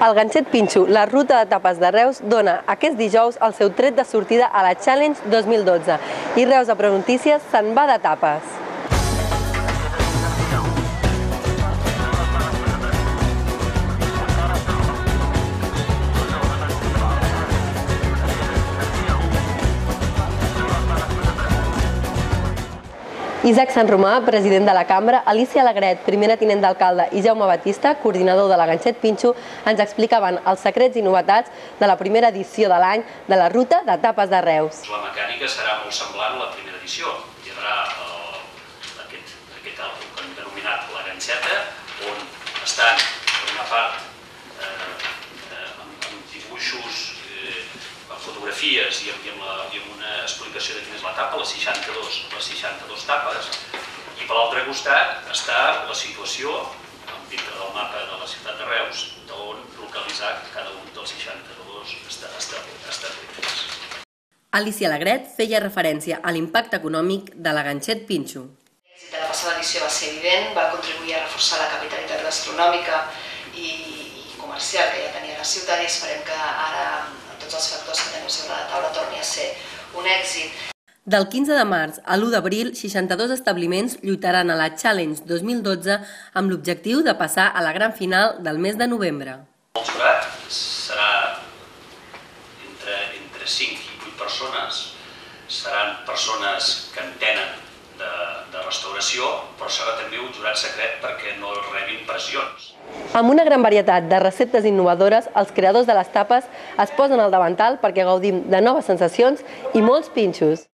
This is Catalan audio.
El ganxet Pinxo, la ruta de tapes de Reus, dona aquest dijous el seu tret de sortida a la Challenge 2012 i Reus a Pronotícies se'n va de tapes. Isaac Sanromà, president de la cambra, Alicia Alegret, primera tinent d'alcalde, i Jaume Batista, coordinador de la ganxet Pinxo, ens explicaven els secrets i novetats de la primera edició de l'any de la ruta de tapes de Reus. La mecànica serà molt semblant a la primera edició. Hi haurà aquest àlbum que hem denominat la ganxeta, on estan, per una part, amb dibuixos, amb fotografies i amb una explicació de quina és la tapa, les 62 tapes, i per l'altre costat està la situació dintre del mapa de la ciutat de Reus, d'on localitzar cada un dels 62 establiments. Alicia Alegret feia referència a l'impacte econòmic de la ganxet Pinxo. L'èxit de la passada edició va ser evident, va contribuir a reforçar la capitalitat gastronòmica i comercial que ja tenia la ciutat i esperem que ara tots els factors que tenim sobre la taula torni a ser un èxit. Del 15 de març a l'1 d'abril, 62 establiments lluitaran a la Challenge 2012 amb l'objectiu de passar a la gran final del mes de novembre. El jurat serà entre 5 i 8 persones, seran persones que entenen de restauració, però serà també un jurat secret perquè no rebin pressions. Amb una gran varietat de receptes innovadores, els creadors de les tapes es posen al davantal perquè gaudim de noves sensacions i molts pinxos.